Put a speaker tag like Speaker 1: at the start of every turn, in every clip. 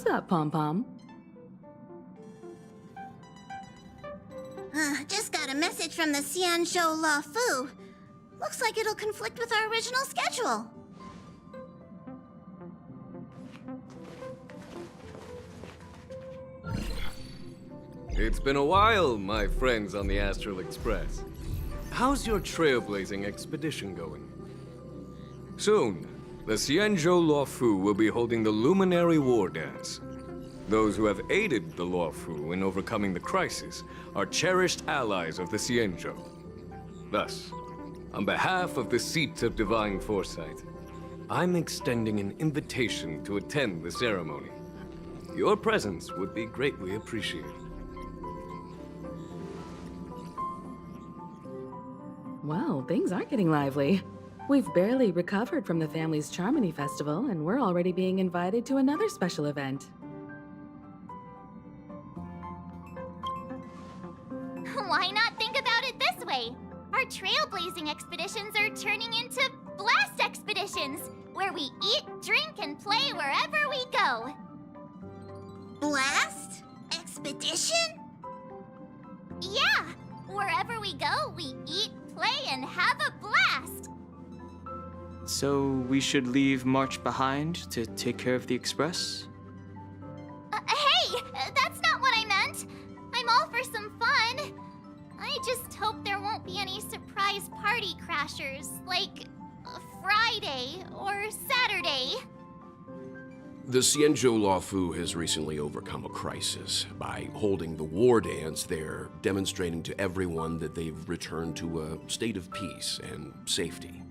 Speaker 1: What's up, Pom-Pom?
Speaker 2: Just got a message from the Xianzhou Luofu. Looks like it'll conflict with our original schedule.
Speaker 3: It's been a while, my friends on the Astral Express. How's your trailblazing expedition going? Soon, the Xianzhou Luofu will be holding the Luminary War Dance. Those who have aided the Luofu in overcoming the crisis are cherished allies of the Xianzhou. Thus, on behalf of the Seat of Divine Foresight, I'm extending an invitation to attend the ceremony. Your presence would be greatly appreciated.
Speaker 1: Well, things are getting lively. We've barely recovered from the family's Charmony Festival, and we're already being invited to another special event.
Speaker 4: Why not think about it this way? Our trailblazing expeditions are turning into blast expeditions, where we eat, drink, and play wherever we go.
Speaker 2: Blast? Expedition?
Speaker 4: Yeah! Wherever we go, we eat, play, and have a blast!
Speaker 5: So we should leave March behind to take care of the Express?
Speaker 4: Hey! That's not what I meant! I'm all for some fun. I just hope there won't be any surprise party crashers, like Friday or Saturday.
Speaker 6: The Xianzhou Luofu has recently overcome a crisis. By holding the war dance, they're demonstrating to everyone that they've returned to a state of peace and safety.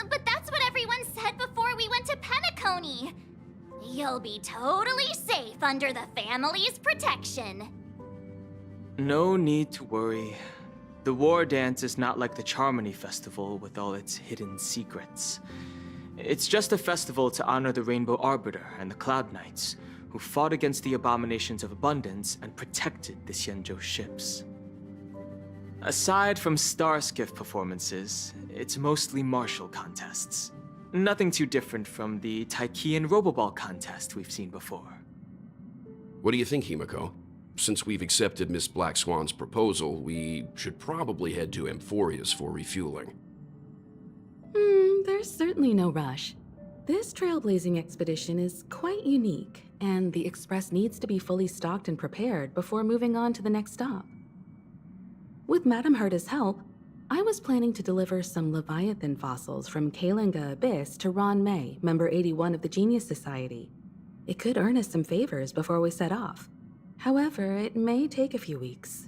Speaker 4: But that's what everyone said before we went to Penacony. You'll be totally safe under the family's protection.
Speaker 5: No need to worry. The War Dance is not like the Charmony Festival with all its hidden secrets. It's just a festival to honor the Rainbow Arbiter and the Cloud Knights, who fought against the abominations of abundance and protected the Xianzhou ships. Aside from star skiff performances, it's mostly martial contests. Nothing too different from the Taiki and Roboball contest we've seen before.
Speaker 6: What do you think, Himiko? Since we've accepted Miss Black Swan's proposal, we should probably head to Amphorius for refueling.
Speaker 1: There's certainly no rush. This trailblazing expedition is quite unique, and the Express needs to be fully stocked and prepared before moving on to the next stop. With Madame Herta's help, I was planning to deliver some Leviathan fossils from Kalinga Abyss to Ron May, member 81 of the Genius Society. It could earn us some favors before we set off. However, it may take a few weeks.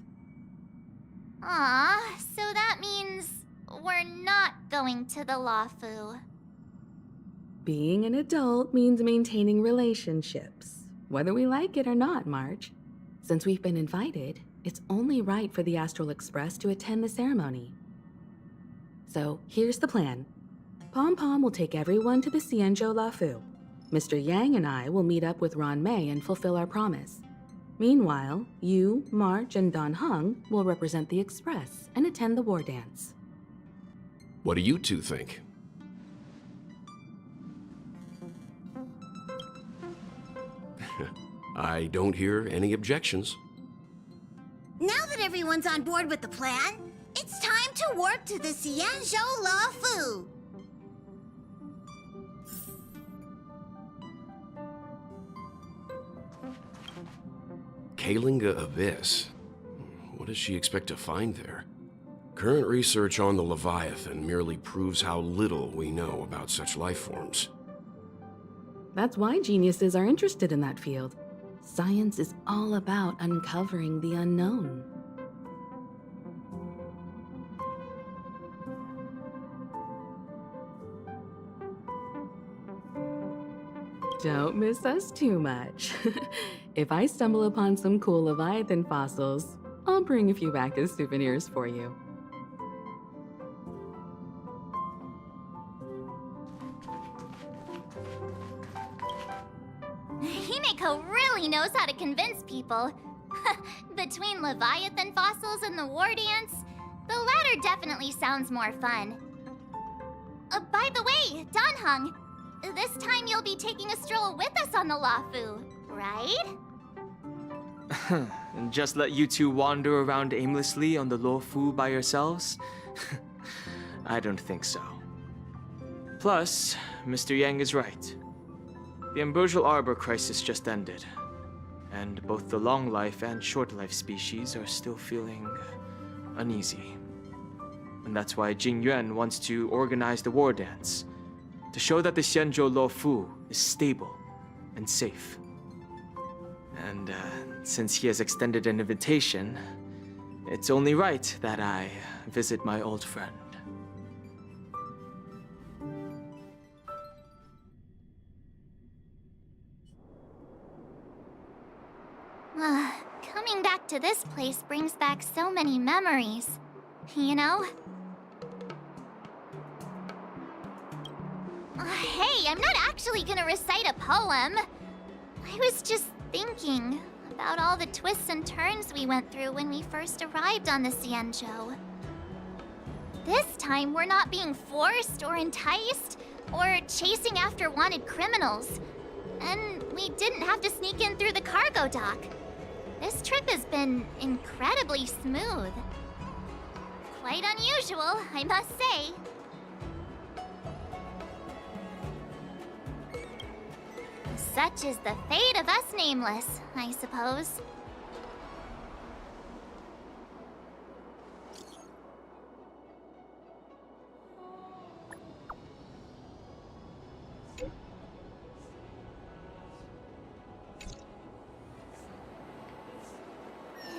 Speaker 4: Aw, so that means we're not going to the Luofu.
Speaker 1: Being an adult means maintaining relationships, whether we like it or not, March. Since we've been invited, it's only right for the Astral Express to attend the ceremony. So here's the plan. Pom-Pom will take everyone to the Xianzhou Luofu. Mr. Yang and I will meet up with Ron May and fulfill our promise. Meanwhile, you, March, and Don Hung will represent the Express and attend the war dance.
Speaker 6: What do you two think? I don't hear any objections.
Speaker 2: Now that everyone's on board with the plan, it's time to warp to the Xianzhou Luofu.
Speaker 6: Kalinga Abyss? What does she expect to find there? Current research on the Leviathan merely proves how little we know about such life forms.
Speaker 1: That's why geniuses are interested in that field. Science is all about uncovering the unknown. Don't miss us too much. If I stumble upon some cool Leviathan fossils, I'll bring a few back as souvenirs for you.
Speaker 4: Himiko really knows how to convince people. Between Leviathan fossils and the war dance, the latter definitely sounds more fun. By the way, Don Hung, this time you'll be taking a stroll with us on the Luofu, right?
Speaker 5: And just let you two wander around aimlessly on the Luofu by yourselves? I don't think so. Plus, Mr. Yang is right. The ambrosial arbor crisis just ended, and both the long life and short life species are still feeling uneasy. And that's why Jing Yuan wants to organize the war dance, to show that the Xianzhou Luofu is stable and safe. And since he has extended an invitation, it's only right that I visit my old friend.
Speaker 4: Coming back to this place brings back so many memories, you know? Hey, I'm not actually gonna recite a poem. I was just thinking about all the twists and turns we went through when we first arrived on the Xianzhou. This time, we're not being forced or enticed or chasing after wanted criminals. And we didn't have to sneak in through the cargo dock. This trip has been incredibly smooth. Quite unusual, I must say. Such is the fate of us nameless, I suppose.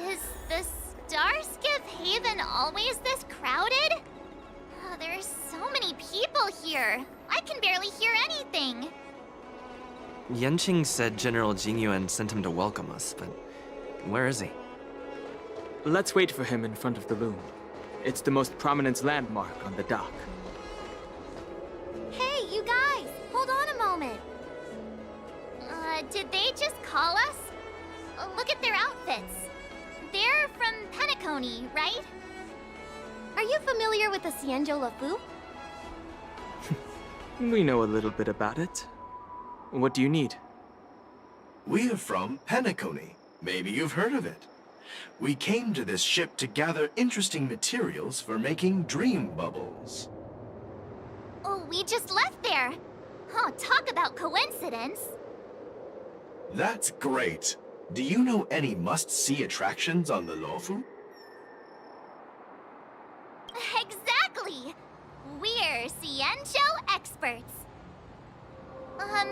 Speaker 4: Is the Starskiff Haven always this crowded? Oh, there's so many people here. I can barely hear anything.
Speaker 7: Yanqing said General Jingyuan sent him to welcome us, but where is he?
Speaker 5: Let's wait for him in front of the loom. It's the most prominent landmark on the dock.
Speaker 4: Hey, you guys! Hold on a moment. Did they just call us? Look at their outfits. They're from Penacony, right? Are you familiar with the Xianzhou Luofu?
Speaker 5: We know a little bit about it. What do you need?
Speaker 8: We're from Penacony. Maybe you've heard of it. We came to this ship to gather interesting materials for making dream bubbles.
Speaker 4: Oh, we just left there. Oh, talk about coincidence.
Speaker 8: That's great. Do you know any must-see attractions on the Luofu?
Speaker 4: Exactly! We're Xianzhou experts.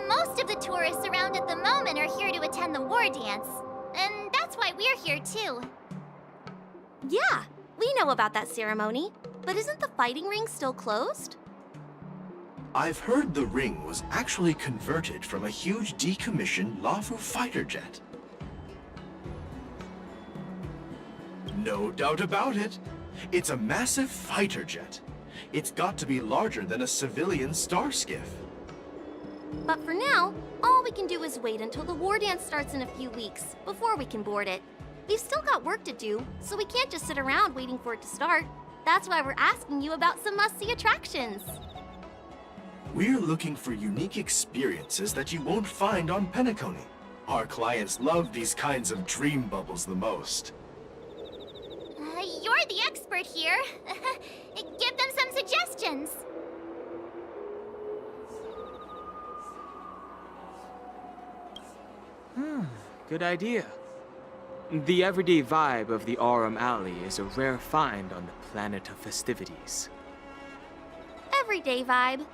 Speaker 4: Most of the tourists around at the moment are here to attend the war dance. And that's why we're here too.
Speaker 9: Yeah, we know about that ceremony. But isn't the fighting ring still closed?
Speaker 8: I've heard the ring was actually converted from a huge decommissioned Luofu fighter jet. No doubt about it. It's a massive fighter jet. It's got to be larger than a civilian star skiff.
Speaker 9: But for now, all we can do is wait until the war dance starts in a few weeks before we can board it. We've still got work to do, so we can't just sit around waiting for it to start. That's why we're asking you about some must-see attractions.
Speaker 8: We're looking for unique experiences that you won't find on Penacony. Our clients love these kinds of dream bubbles the most.
Speaker 4: You're the expert here. Give them some suggestions.
Speaker 5: Good idea. The everyday vibe of the Aurum Alley is a rare find on the planet of festivities.
Speaker 9: Everyday vibe.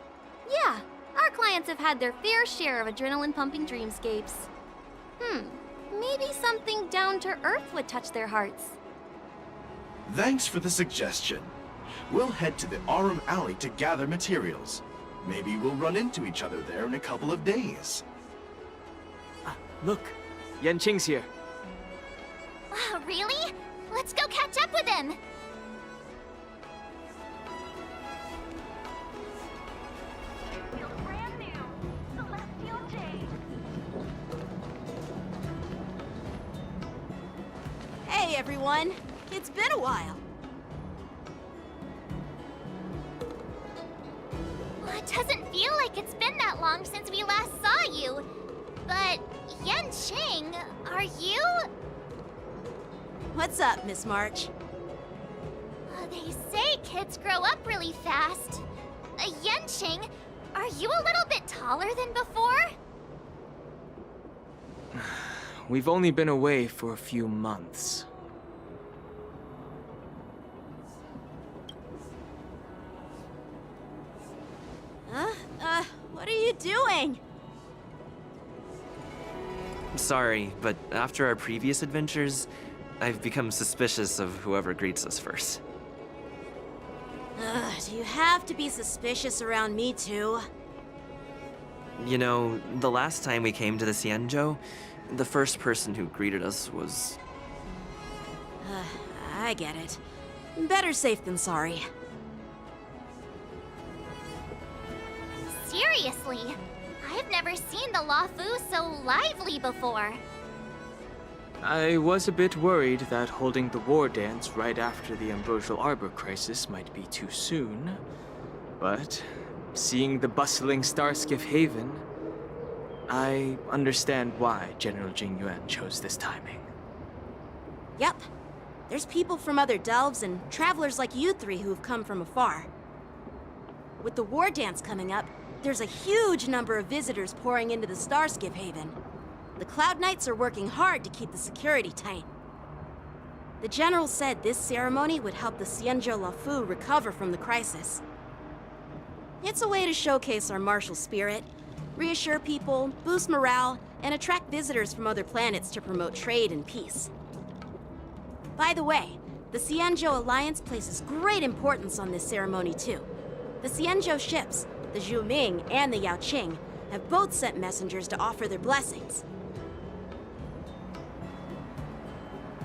Speaker 9: Yeah, our clients have had their fair share of adrenaline-pumping dreamscapes. Maybe something down to earth would touch their hearts.
Speaker 8: Thanks for the suggestion. We'll head to the Aurum Alley to gather materials. Maybe we'll run into each other there in a couple of days.
Speaker 5: Look, Yanqing's here.
Speaker 4: Really? Let's go catch up with him.
Speaker 10: Hey everyone, it's been a while.
Speaker 4: Doesn't feel like it's been that long since we last saw you. But, Yanqing, are you?
Speaker 10: What's up, Miss March?
Speaker 4: They say kids grow up really fast. Yanqing, are you a little bit taller than before?
Speaker 5: We've only been away for a few months.
Speaker 10: What are you doing?
Speaker 7: Sorry, but after our previous adventures, I've become suspicious of whoever greets us first.
Speaker 10: Do you have to be suspicious around me too?
Speaker 7: You know, the last time we came to the Xianzhou, the first person who greeted us was...
Speaker 10: I get it. Better safe than sorry.
Speaker 4: Seriously, I've never seen the Luofu so lively before.
Speaker 5: I was a bit worried that holding the war dance right after the Ambrosial Arbor crisis might be too soon. But seeing the bustling Starskiff Haven, I understand why General Jingyuan chose this timing.
Speaker 10: Yep. There's people from other delves and travelers like you three who've come from afar. With the war dance coming up, there's a huge number of visitors pouring into the Starskiff Haven. The Cloud Knights are working hard to keep the security tight. The General said this ceremony would help the Xianzhou Luofu recover from the crisis. It's a way to showcase our martial spirit, reassure people, boost morale, and attract visitors from other planets to promote trade and peace. By the way, the Xianzhou Alliance places great importance on this ceremony too. The Xianzhou ships, the Zhuming and the Yaoqing, have both sent messengers to offer their blessings.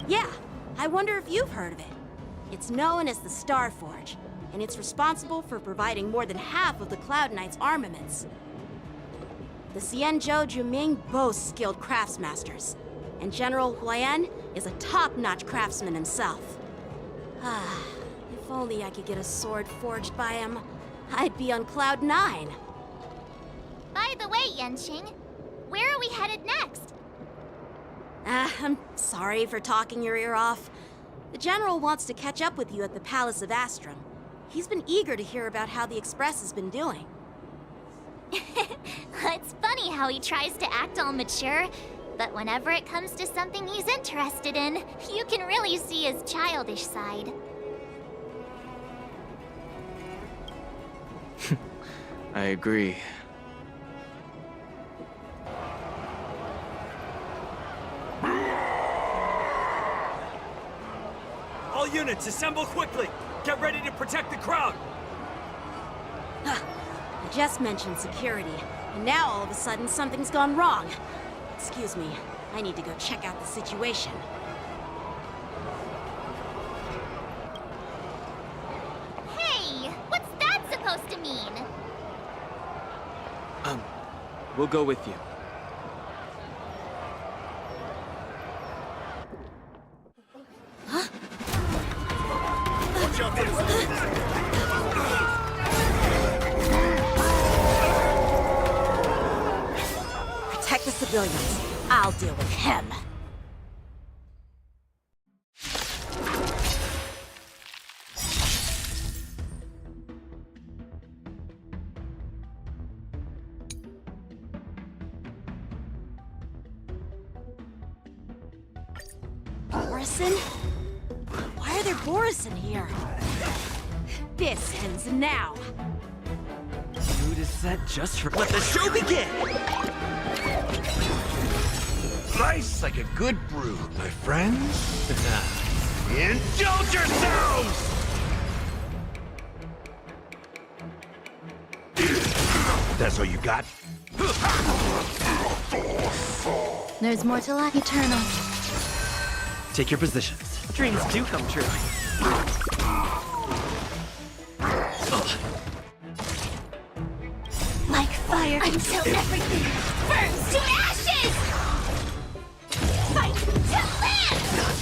Speaker 10: Yeah, I wonder if you've heard of it. It's known as the Star Forge, and it's responsible for providing more than half of the Cloud Knights' armaments. The Xianzhou Zhuming boasts skilled craftsmasters, and General Huayan is a top-notch craftsman himself. If only I could get a sword forged by him, I'd be on Cloud 9.
Speaker 4: By the way, Yanqing, where are we headed next?
Speaker 10: I'm sorry for talking your ear off. The General wants to catch up with you at the Palace of Astrum. He's been eager to hear about how the Express has been doing.
Speaker 4: It's funny how he tries to act all mature, but whenever it comes to something he's interested in, you can really see his childish side.
Speaker 5: I agree.
Speaker 11: All units, assemble quickly! Get ready to protect the crowd!
Speaker 10: I just mentioned security, and now all of a sudden something's gone wrong. Excuse me, I need to go check out the situation.
Speaker 4: Hey, what's that supposed to mean?
Speaker 5: We'll go with you.
Speaker 10: Protect the civilians. I'll deal with him. Borison? Why are there Borison here? This ends now.
Speaker 7: Mood is set just for... Let the show begin!
Speaker 12: Nice like a good brew, my friends. Indulge yourselves! That's all you got?
Speaker 4: There's more to life. Eternal.
Speaker 7: Take your positions. Dreams do come true.
Speaker 4: Like fire until everything burns to ashes! Fight to live!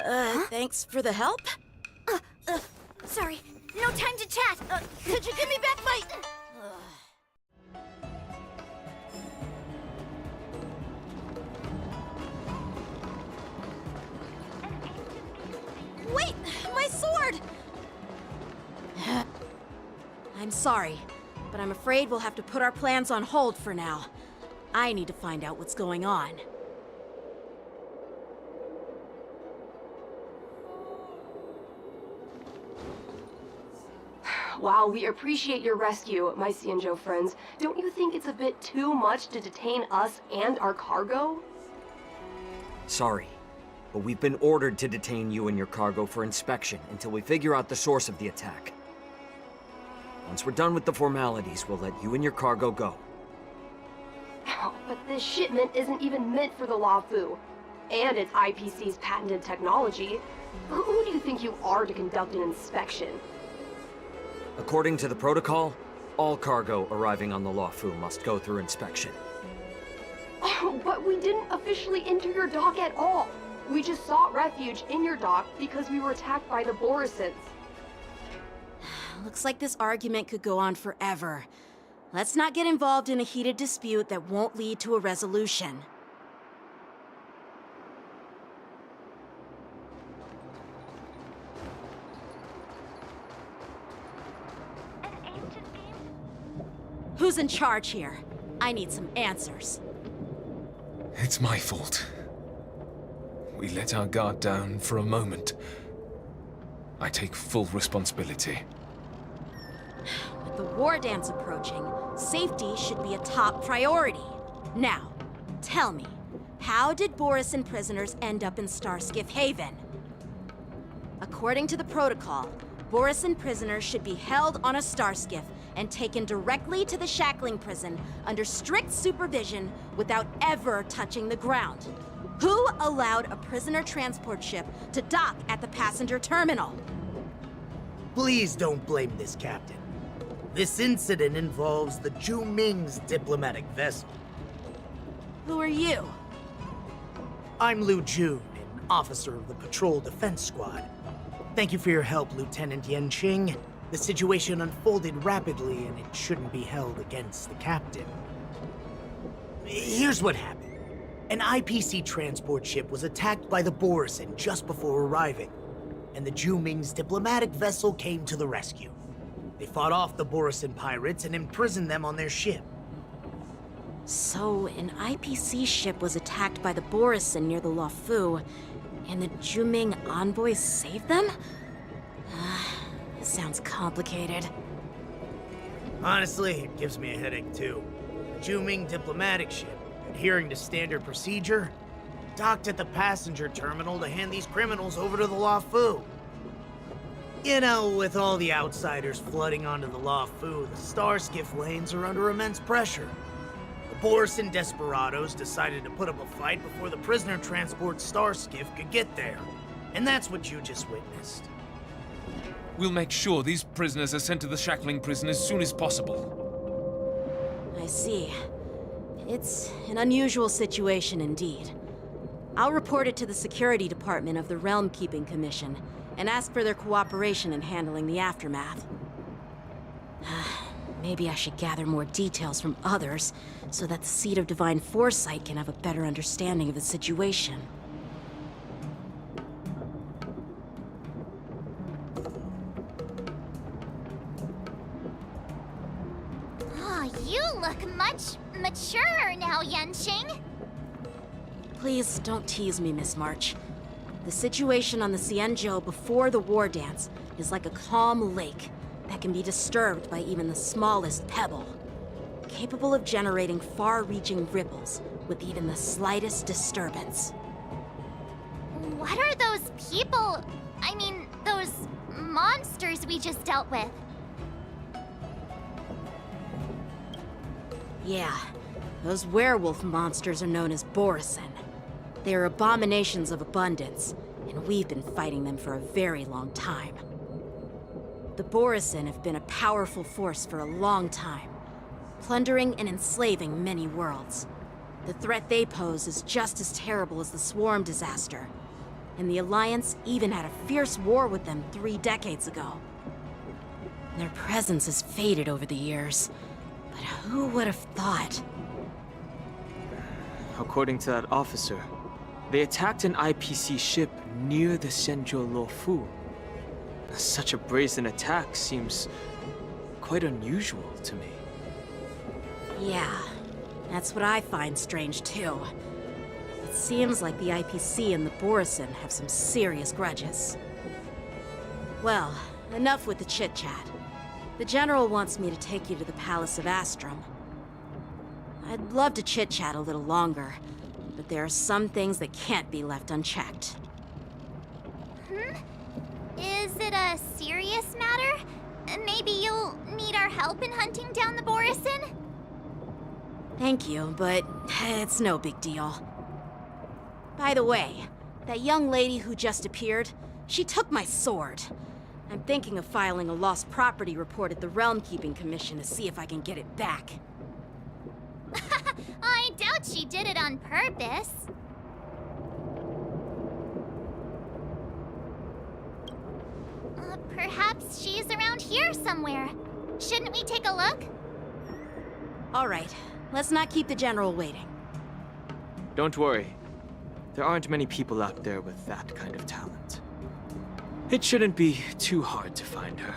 Speaker 10: Thanks for the help?
Speaker 2: Sorry, no time to chat.
Speaker 10: Could you give me back my... Wait! My sword! I'm sorry, but I'm afraid we'll have to put our plans on hold for now. I need to find out what's going on.
Speaker 13: While we appreciate your rescue, my Xianzhou friends, don't you think it's a bit too much to detain us and our cargo?
Speaker 14: Sorry, but we've been ordered to detain you and your cargo for inspection until we figure out the source of the attack. Once we're done with the formalities, we'll let you and your cargo go.
Speaker 13: But this shipment isn't even meant for the Luofu, and it's IPC's patented technology. Who do you think you are to conduct an inspection?
Speaker 14: According to the protocol, all cargo arriving on the Luofu must go through inspection.
Speaker 13: Oh, but we didn't officially enter your dock at all. We just sought refuge in your dock because we were attacked by the Borisons.
Speaker 10: Looks like this argument could go on forever. Let's not get involved in a heated dispute that won't lead to a resolution. Who's in charge here? I need some answers.
Speaker 15: It's my fault. We let our guard down for a moment. I take full responsibility.
Speaker 10: With the war dance approaching, safety should be a top priority. Now, tell me, how did Borison prisoners end up in Starskiff Haven? According to the protocol, Borison prisoners should be held on a starskiff and taken directly to the shackling prison under strict supervision without ever touching the ground. Who allowed a prisoner transport ship to dock at the passenger terminal?
Speaker 16: Please don't blame this captain. This incident involves the Zhu Ming's diplomatic vessel.
Speaker 10: Who are you?
Speaker 16: I'm Lu Jun, an officer of the Patrol Defense Squad. Thank you for your help, Lieutenant Yanqing. The situation unfolded rapidly, and it shouldn't be held against the captain. Here's what happened. An IPC transport ship was attacked by the Borison just before arriving, and the Zhu Ming's diplomatic vessel came to the rescue. They fought off the Borison pirates and imprisoned them on their ship.
Speaker 10: So, an IPC ship was attacked by the Borison near the Luofu, and the Zhu Ming envoys saved them? This sounds complicated.
Speaker 16: Honestly, it gives me a headache too. The Zhu Ming diplomatic ship, adhering to standard procedure, docked at the passenger terminal to hand these criminals over to the Luofu. You know, with all the outsiders flooding onto the Luofu, the starskiff lanes are under immense pressure. The Borison desperados decided to put up a fight before the prisoner transport starskiff could get there. And that's what you just witnessed.
Speaker 15: We'll make sure these prisoners are sent to the shackling prison as soon as possible.
Speaker 10: I see. It's an unusual situation indeed. I'll report it to the security department of the Realm Keeping Commission and ask for their cooperation in handling the aftermath. Maybe I should gather more details from others so that the Seat of Divine Foresight can have a better understanding of the situation.
Speaker 4: Oh, you look much maturer now, Yanqing.
Speaker 10: Please don't tease me, Miss March. The situation on the Xianzhou before the war dance is like a calm lake that can be disturbed by even the smallest pebble, capable of generating far-reaching ripples with even the slightest disturbance.
Speaker 4: What are those people? I mean, those monsters we just dealt with?
Speaker 10: Yeah, those werewolf monsters are known as Borison. They are abominations of abundance, and we've been fighting them for a very long time. The Borison have been a powerful force for a long time, plundering and enslaving many worlds. The threat they pose is just as terrible as the Swarm disaster, and the Alliance even had a fierce war with them 3 decades ago. Their presence has faded over the years, but who would have thought?
Speaker 5: According to that officer, they attacked an IPC ship near the Xianzhou Luofu. Such a brazen attack seems quite unusual to me.
Speaker 10: Yeah, that's what I find strange too. It seems like the IPC and the Borisin have some serious grudges. Well, enough with the chit-chat. The General wants me to take you to the Palace of Astrum. I'd love to chit-chat a little longer, but there are some things that can't be left unchecked.
Speaker 4: Is it a serious matter? Maybe you'll need our help in hunting down the Borisin?
Speaker 10: Thank you, but it's no big deal. By the way, that young lady who just appeared, she took my sword. I'm thinking of filing a lost property report at the Realm Keeping Commission to see if I can get it back.
Speaker 4: I doubt she did it on purpose. Perhaps she's around here somewhere. Shouldn't we take a look?
Speaker 10: All right, let's not keep the General waiting.
Speaker 5: Don't worry. There aren't many people out there with that kind of talent. It shouldn't be too hard to find her.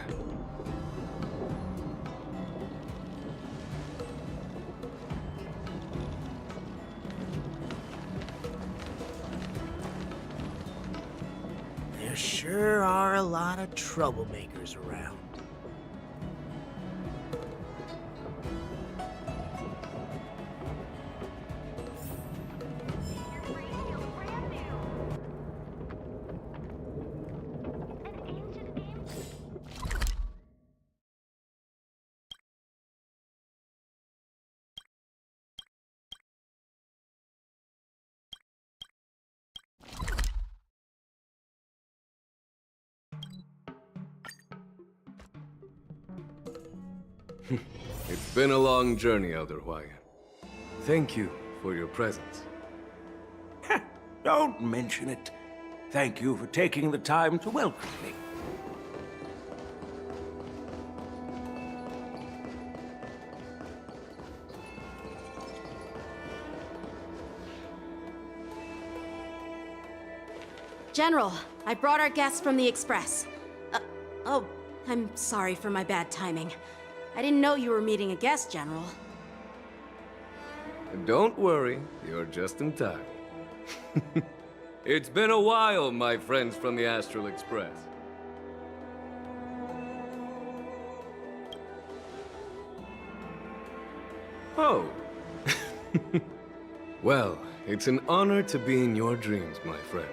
Speaker 16: There sure are a lot of troublemakers around.
Speaker 3: It's been a long journey, Elder Huayan. Thank you for your presence.
Speaker 12: Don't mention it. Thank you for taking the time to welcome me.
Speaker 10: General, I brought our guests from the Express. Oh, I'm sorry for my bad timing. I didn't know you were meeting a guest, General.
Speaker 3: Don't worry, you're just in time. It's been a while, my friends from the Astral Express. Oh. Well, it's an honor to be in your dreams, my friend.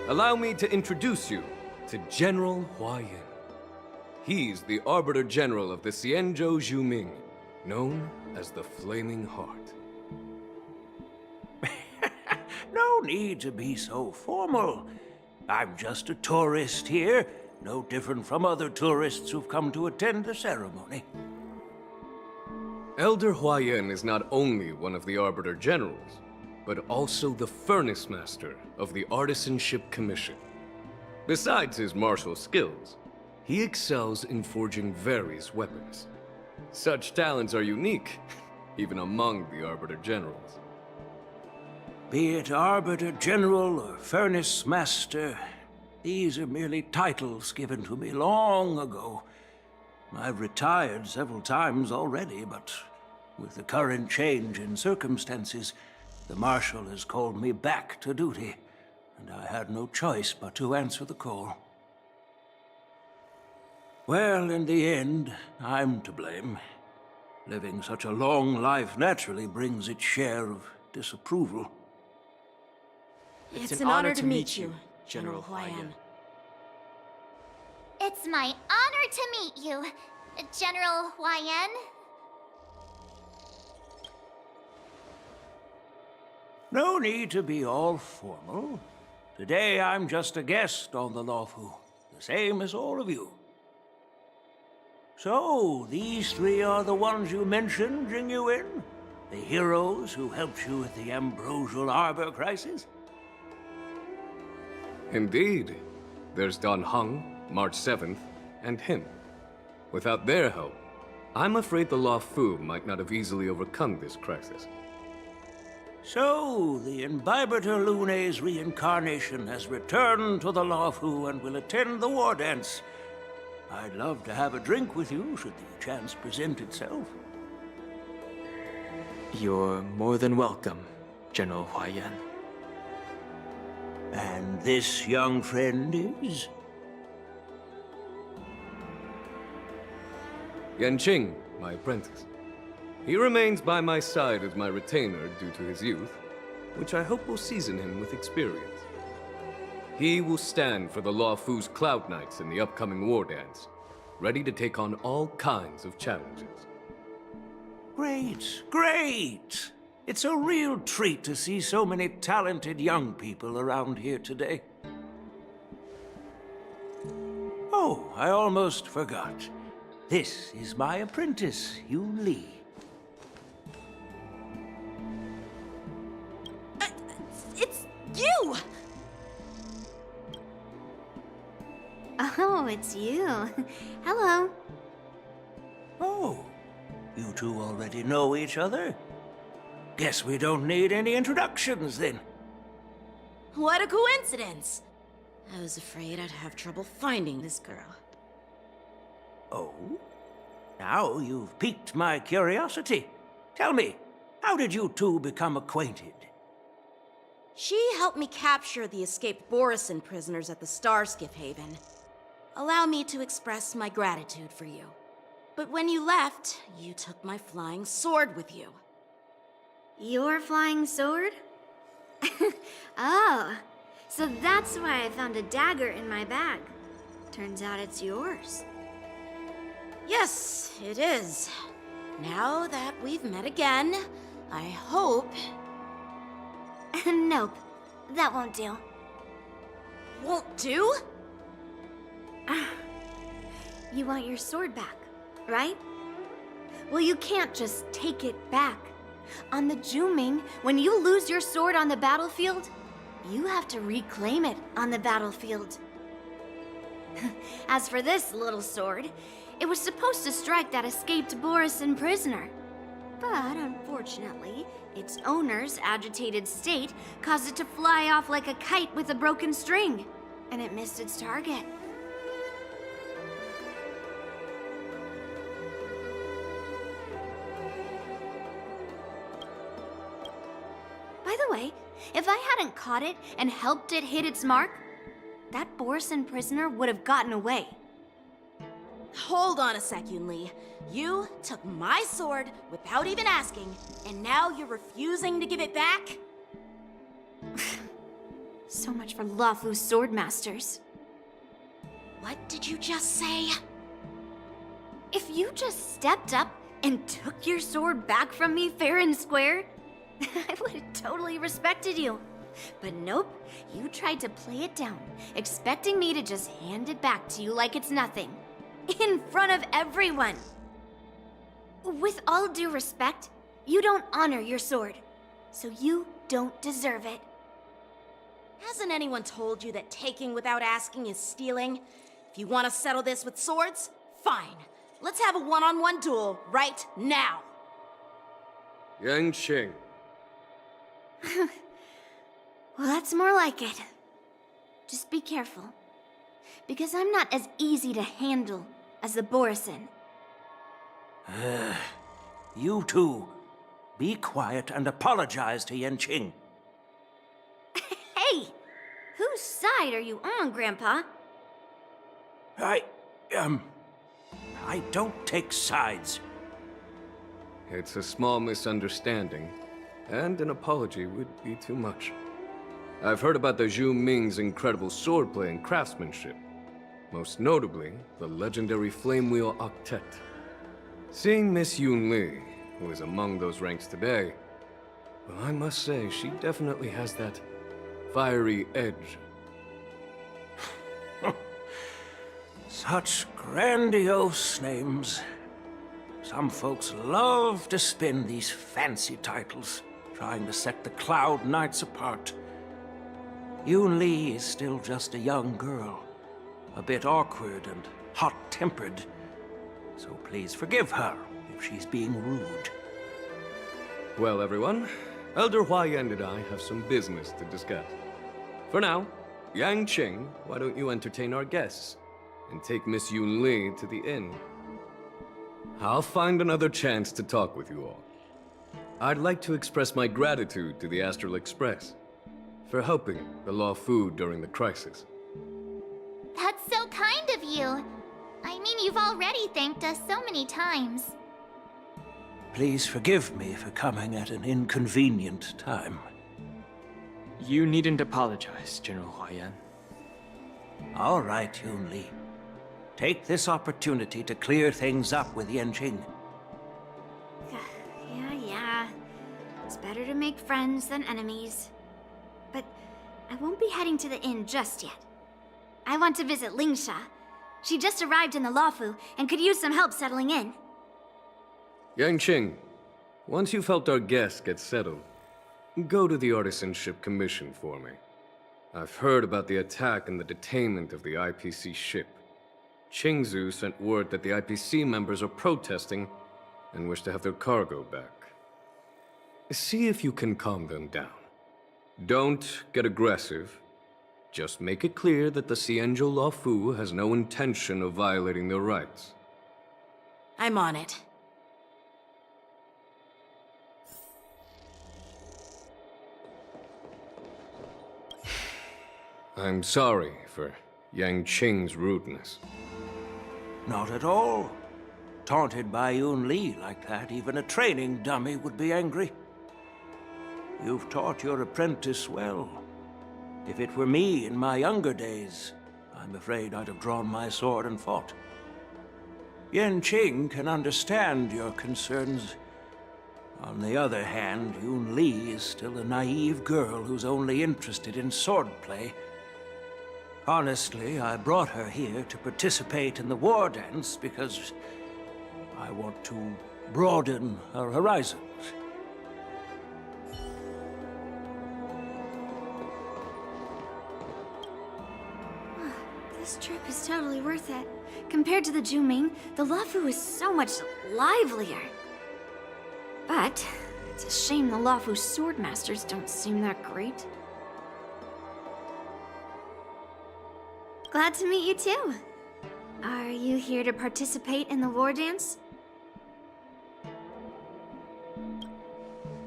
Speaker 3: Allow me to introduce you to General Huayan. He's the Arbiter General of the Xianzhou Zhuming, known as the Flaming Heart.
Speaker 12: No need to be so formal. I'm just a tourist here, no different from other tourists who've come to attend the ceremony.
Speaker 3: Elder Huayan is not only one of the Arbiter Generals, but also the Furnace Master of the Artisanship Commission. Besides his martial skills, he excels in forging various weapons. Such talents are unique, even among the Arbiter Generals.
Speaker 12: Be it Arbiter General or Furnace Master, these are merely titles given to me long ago. I've retired several times already, but with the current change in circumstances, the Marshal has called me back to duty, and I had no choice but to answer the call. Well, in the end, I'm to blame. Living such a long life naturally brings its share of disapproval.
Speaker 10: It's an honor to meet you, General Huayan.
Speaker 4: It's my honor to meet you, General Huayan.
Speaker 12: No need to be all formal. Today I'm just a guest on the Luofu, the same as all of you. So, these three are the ones you mentioned, Jingyuin? The heroes who helped you with the Ambrosial Arbor crisis?
Speaker 3: Indeed. There's Don Hung, March 7th, and him. Without their help, I'm afraid the Luofu might not have easily overcome this crisis.
Speaker 12: So, the Imbibitor Lune's reincarnation has returned to the Luofu and will attend the war dance. I'd love to have a drink with you should the chance present itself.
Speaker 5: You're more than welcome, General Huaiyan.
Speaker 12: And this young friend is?
Speaker 3: Yanqing, my apprentice. He remains by my side as my retainer due to his youth, which I hope will season him with experience. He will stand for the Luofu's Cloud Knights in the upcoming war dance, ready to take on all kinds of challenges.
Speaker 12: Great, great! It's a real treat to see so many talented young people around here today. Oh, I almost forgot. This is my apprentice, Yunli.
Speaker 10: It's you!
Speaker 9: Oh, it's you. Hello.
Speaker 12: Oh, you two already know each other? Guess we don't need any introductions, then.
Speaker 10: What a coincidence! I was afraid I'd have trouble finding this girl.
Speaker 12: Oh? Now you've piqued my curiosity. Tell me, how did you two become acquainted?
Speaker 10: She helped me capture the escaped Borisin prisoners at the Starskiff Haven. Allow me to express my gratitude for you. But when you left, you took my flying sword with you.
Speaker 9: Your flying sword? Oh, so that's why I found a dagger in my bag. Turns out it's yours.
Speaker 10: Yes, it is. Now that we've met again, I hope...
Speaker 9: Nope, that won't do.
Speaker 10: Won't do?
Speaker 9: You want your sword back, right? Well, you can't just take it back. On the Juming, when you lose your sword on the battlefield, you have to reclaim it on the battlefield. As for this little sword, it was supposed to strike that escaped Borisin prisoner. But unfortunately, its owner's agitated state caused it to fly off like a kite with a broken string, and it missed its target. By the way, if I hadn't caught it and helped it hit its mark, that Borisin prisoner would have gotten away.
Speaker 10: Hold on a sec, Yunli. You took my sword without even asking, and now you're refusing to give it back?
Speaker 9: So much for Luofu sword masters.
Speaker 10: What did you just say?
Speaker 9: If you just stepped up and took your sword back from me fair and square, I would have totally respected you. But nope, you tried to play it down, expecting me to just hand it back to you like it's nothing. In front of everyone. With all due respect, you don't honor your sword, so you don't deserve it.
Speaker 10: Hasn't anyone told you that taking without asking is stealing? If you want to settle this with swords, fine. Let's have a one-on-one duel right now.
Speaker 3: Yanqing.
Speaker 9: Well, that's more like it. Just be careful, because I'm not as easy to handle as the Borisin.
Speaker 12: You two, be quiet and apologize to Yanqing.
Speaker 9: Hey! Whose side are you on, Grandpa?
Speaker 12: I don't take sides.
Speaker 3: It's a small misunderstanding, and an apology would be too much. I've heard about the Zhu Ming's incredible swordplay and craftsmanship. Most notably, the legendary Flame Wheel Octet. Seeing Miss Yunli, who is among those ranks today, well, I must say, she definitely has that fiery edge.
Speaker 12: Such grandiose names. Some folks love to spin these fancy titles, trying to set the Cloud Knights apart. Yunli is still just a young girl, a bit awkward and hot-tempered. So please forgive her if she's being rude.
Speaker 3: Well, everyone, Elder Huayan and I have some business to discuss. For now, Yang Qing, why don't you entertain our guests and take Miss Yunli to the inn? I'll find another chance to talk with you all. I'd like to express my gratitude to the Astral Express for helping the Luofu during the crisis.
Speaker 4: That's so kind of you. I mean, you've already thanked us so many times.
Speaker 12: Please forgive me for coming at an inconvenient time.
Speaker 5: You needn't apologize, General Huayan.
Speaker 12: All right, Yunli. Take this opportunity to clear things up with Yanqing.
Speaker 17: Yeah. It's better to make friends than enemies. But I won't be heading to the inn just yet. I want to visit Lingsha. She just arrived in the Luofu and could use some help settling in.
Speaker 3: Yang Qing, once you've helped our guests get settled, go to the Artisanship Commission for me. I've heard about the attack and the detainment of the IPC ship. Qingzhou sent word that the IPC members are protesting and wish to have their cargo back. See if you can calm them down. Don't get aggressive. Just make it clear that the Xianzhou Luofu has no intention of violating their rights.
Speaker 10: I'm on it.
Speaker 3: I'm sorry for Yang Qing's rudeness.
Speaker 12: Not at all. Taunted by Yunli like that, even a training dummy would be angry. You've taught your apprentice well. If it were me in my younger days, I'm afraid I'd have drawn my sword and fought. Yanqing can understand your concerns. On the other hand, Yunli is still a naive girl who's only interested in swordplay. Honestly, I brought her here to participate in the war dance because I want to broaden her horizons.
Speaker 17: This trip is totally worth it. Compared to the Juming, the Luofu is so much livelier. But it's a shame the Luofu swordmasters don't seem that great. Glad to meet you too. Are you here to participate in the war dance?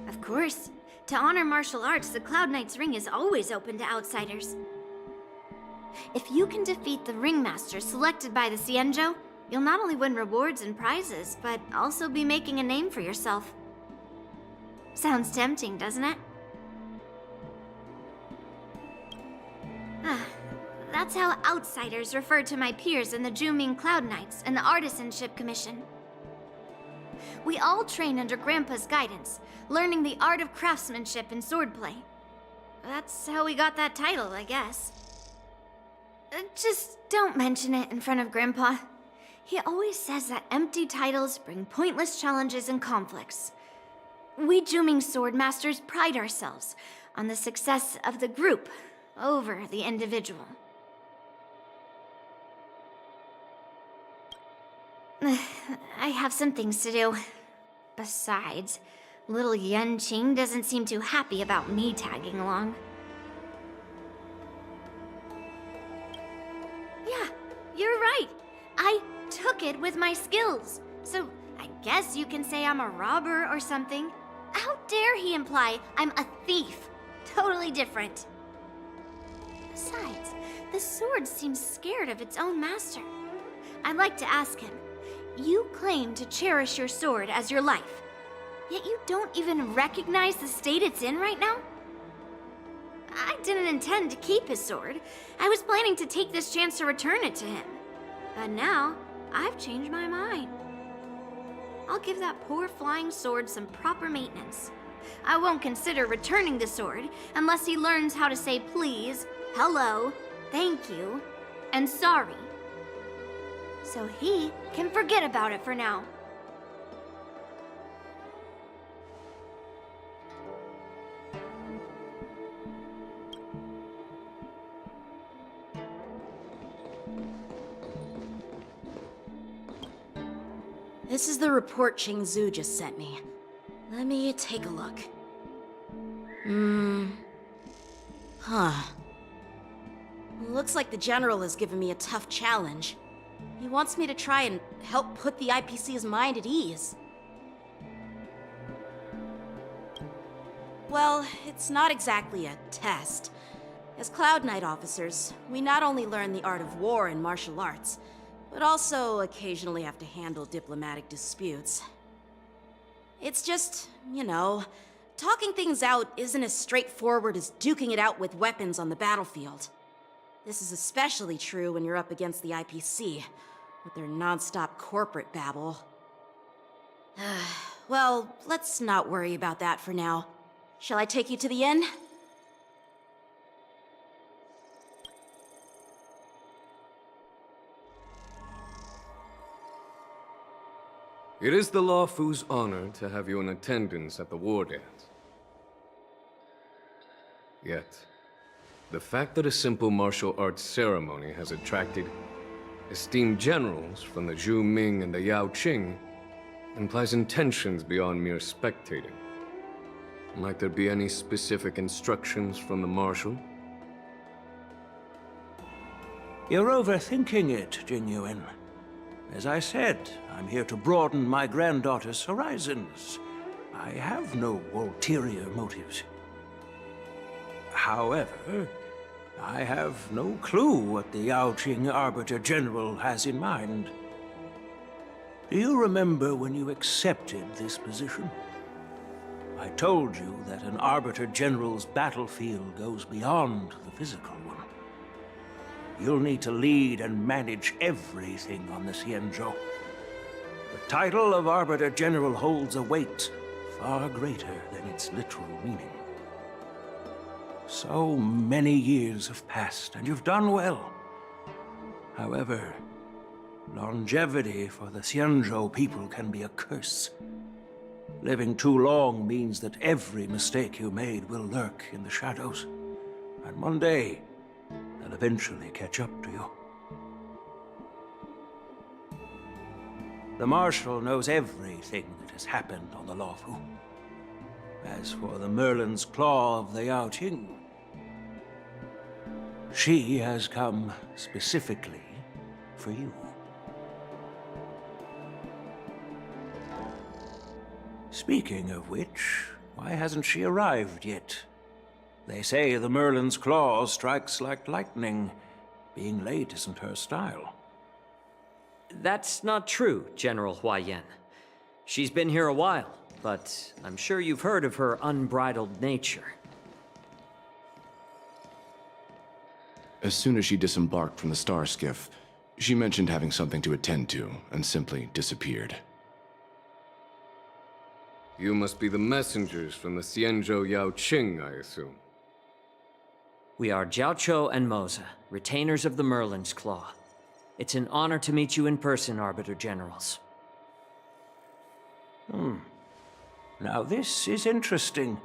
Speaker 17: Of course. To honor martial arts, the Cloud Knight's ring is always open to outsiders. If you can defeat the ringmaster selected by the Xianzhou, you'll not only win rewards and prizes, but also be making a name for yourself. Sounds tempting, doesn't it? That's how outsiders refer to my peers in the Juming Cloud Knights and the Artisanship Commission. We all train under Grandpa's guidance, learning the art of craftsmanship and swordplay. That's how we got that title, I guess. Just don't mention it in front of Grandpa. He always says that empty titles bring pointless challenges and conflicts. We Juming swordmasters pride ourselves on the success of the group over the individual. I have some things to do. Besides, little Yanqing doesn't seem too happy about me tagging along. Yeah, you're right. I took it with my skills. So I guess you can say I'm a robber or something. How dare he imply I'm a thief? Totally different. Besides, the sword seems scared of its own master. I'd like to ask him, you claim to cherish your sword as your life, yet you don't even recognize the state it's in right now? I didn't intend to keep his sword. I was planning to take this chance to return it to him. But now, I've changed my mind. I'll give that poor flying sword some proper maintenance. I won't consider returning the sword unless he learns how to say please, hello, thank you, and sorry. So he can forget about it for now.
Speaker 10: This is the report Xianzhou just sent me. Let me take a look. Huh. Looks like the General has given me a tough challenge. He wants me to try and help put the IPC's mind at ease. Well, it's not exactly a test. As Cloud Knight officers, we not only learn the art of war and martial arts, but also occasionally have to handle diplomatic disputes. It's just, talking things out isn't as straightforward as duking it out with weapons on the battlefield. This is especially true when you're up against the IPC, with their non-stop corporate babble. Well, let's not worry about that for now. Shall I take you to the inn?
Speaker 3: It is the Luofu's honor to have you in attendance at the war dance. Yet, the fact that a simple martial arts ceremony has attracted esteemed generals from the Zhu Ming and the Yao Qing implies intentions beyond mere spectating. Might there be any specific instructions from the Marshal?
Speaker 12: You're overthinking it, Jingyuan. As I said, I'm here to broaden my granddaughter's horizons. I have no ulterior motives. However, I have no clue what the Yao Qing Arbiter General has in mind. Do you remember when you accepted this position? I told you that an Arbiter General's battlefield goes beyond the physical one. You'll need to lead and manage everything on the Xianzhou. The title of Arbiter General holds a weight far greater than its literal meaning. So many years have passed, and you've done well. However, longevity for the Xianzhou people can be a curse. Living too long means that every mistake you made will lurk in the shadows. And one day, they'll eventually catch up to you. The Marshal knows everything that has happened on the Luofu. As for the Merlin's Claw of the Yao Qing, she has come specifically for you. Speaking of which, why hasn't she arrived yet? They say the Merlin's Claw strikes like lightning. Being late isn't her style.
Speaker 14: That's not true, General Huaiyan. She's been here a while, but I'm sure you've heard of her unbridled nature.
Speaker 18: As soon as she disembarked from the star skiff, she mentioned having something to attend to and simply disappeared.
Speaker 3: You must be the messengers from the Xianzhou Yao Qing, I assume.
Speaker 14: We are Jiaoqiu and Moza, retainers of the Merlin's Claw. It's an honor to meet you in person, Arbiter Generals.
Speaker 12: Now this is interesting.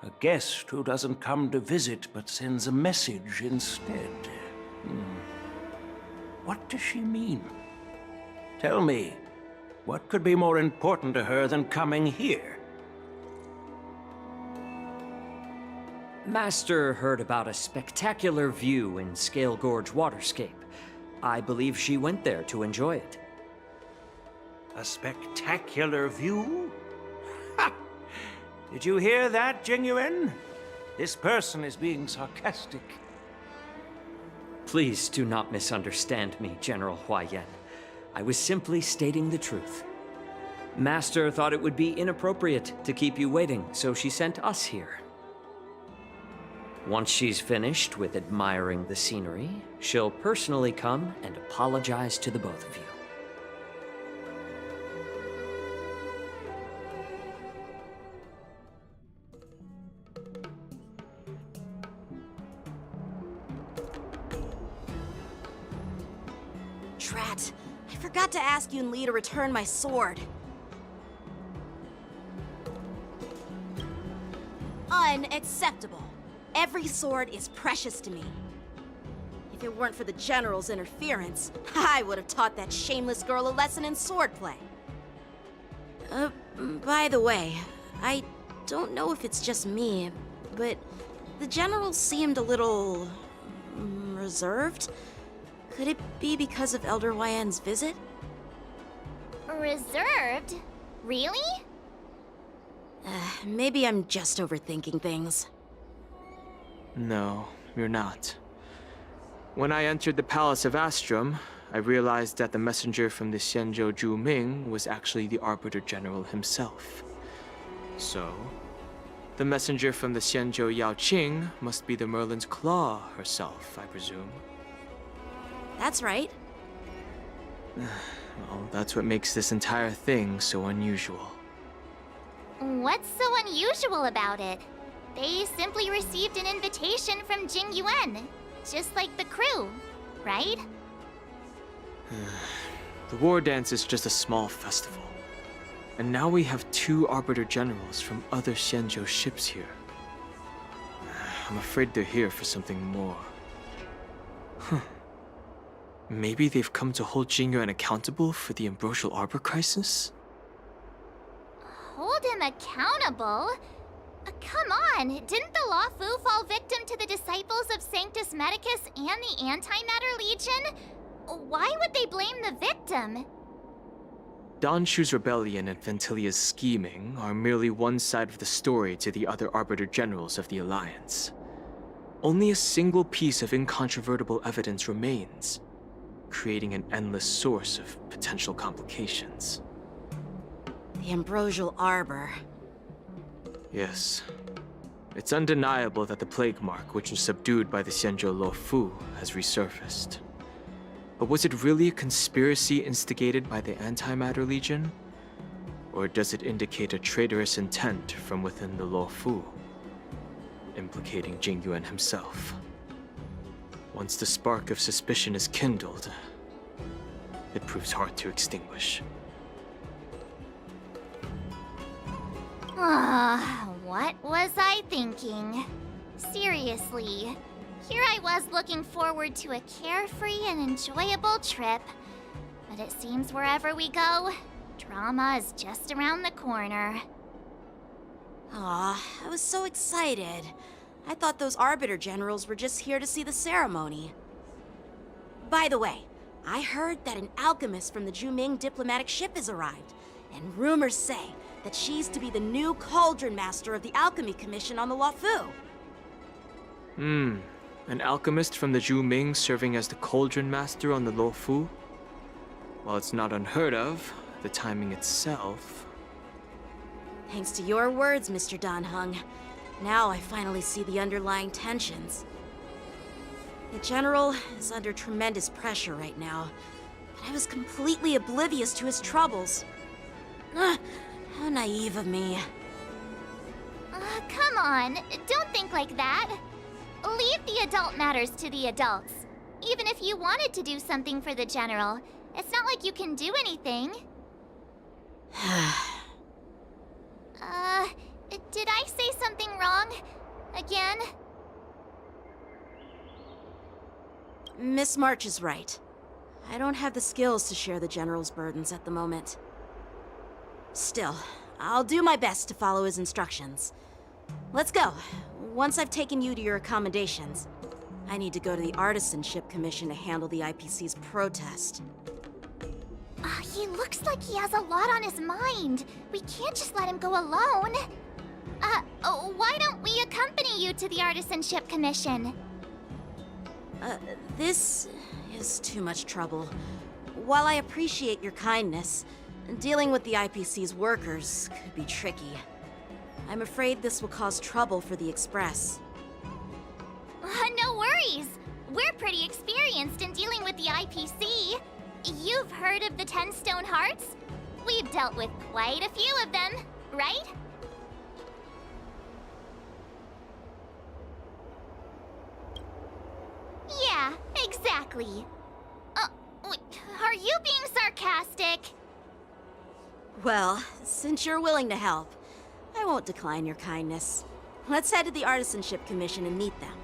Speaker 12: A guest who doesn't come to visit but sends a message instead. What does she mean? Tell me, what could be more important to her than coming here?
Speaker 14: Master heard about a spectacular view in Scale Gorge Waterscape. I believe she went there to enjoy it.
Speaker 12: A spectacular view? Ha! Did you hear that, Jingyuan? This person is being sarcastic.
Speaker 14: Please do not misunderstand me, General Huaiyan. I was simply stating the truth. Master thought it would be inappropriate to keep you waiting, so she sent us here. Once she's finished with admiring the scenery, she'll personally come and apologize to the both of you.
Speaker 10: Drat, I forgot to ask Yunli to return my sword. Unacceptable. Every sword is precious to me. If it weren't for the General's interference, I would have taught that shameless girl a lesson in swordplay. By the way, I don't know if it's just me, but the general seemed a little reserved. Could it be because of Elder Yan's visit?
Speaker 4: Reserved? Really?
Speaker 10: Maybe I'm just overthinking things.
Speaker 5: No, you're not. When I entered the Palace of Astrum, I realized that the messenger from the Xianzhou Zhuming was actually the Arbiter General himself. So, the messenger from the Xianzhou Yaoqing must be the Merlin's Claw herself, I presume.
Speaker 10: That's right.
Speaker 5: Well, that's what makes this entire thing so unusual.
Speaker 4: What's so unusual about it? They simply received an invitation from Jing Yuan, just like the crew, right?
Speaker 5: The war dance is just a small festival. And now we have 2 Arbiter Generals from other Xianzhou ships here. I'm afraid they're here for something more. Maybe they've come to hold Jingyuan accountable for the Ambrosial Arbor crisis?
Speaker 4: Hold him accountable? Come on, didn't the Luofu fall victim to the disciples of Sanctus Medicus and the Antimatter Legion? Why would they blame the victim?
Speaker 5: Donshu's rebellion and Ventilia's scheming are merely one side of the story to the other Arbiter Generals of the Alliance. Only a single piece of incontrovertible evidence remains, creating an endless source of potential complications.
Speaker 10: The Ambrosial Arbor.
Speaker 5: Yes. It's undeniable that the Plague Mark, which was subdued by the Xianzhou Luofu, has resurfaced. But was it really a conspiracy instigated by the Antimatter Legion? Or does it indicate a traitorous intent from within the Luofu, implicating Jingyuan himself? Once the spark of suspicion is kindled, it proves hard to extinguish.
Speaker 4: What was I thinking? Seriously, here I was looking forward to a carefree and enjoyable trip. But it seems wherever we go, drama is just around the corner.
Speaker 10: Aw, I was so excited. I thought those Arbiter Generals were just here to see the ceremony. By the way, I heard that an alchemist from the Zhuming diplomatic ship has arrived, and rumors say that she's to be the new Cauldron Master of the Alchemy Commission on the Luofu.
Speaker 5: An alchemist from the Zhuming serving as the Cauldron Master on the Luofu? While it's not unheard of, the timing itself...
Speaker 10: Thanks to your words, Mr. Danheng. Now I finally see the underlying tensions. The General is under tremendous pressure right now, but I was completely oblivious to his troubles. How naive of me.
Speaker 4: Come on, don't think like that. Leave the adult matters to the adults. Even if you wanted to do something for the General, it's not like you can do anything. Did I say something wrong? Again?
Speaker 10: Miss March is right. I don't have the skills to share the General's burdens at the moment. Still, I'll do my best to follow his instructions. Let's go. Once I've taken you to your accommodations, I need to go to the Artisanship Commission to handle the IPC's protest.
Speaker 4: He looks like he has a lot on his mind. We can't just let him go alone. Why don't we accompany you to the Artisanship Commission?
Speaker 10: This is too much trouble. While I appreciate your kindness, dealing with the IPC's workers could be tricky. I'm afraid this will cause trouble for the Express.
Speaker 4: No worries. We're pretty experienced in dealing with the IPC. You've heard of the 10 Stone Hearts? We've dealt with quite a few of them, right? Yeah, exactly. Are you being sarcastic?
Speaker 10: Well, since you're willing to help, I won't decline your kindness. Let's head to the Artisanship Commission and meet them.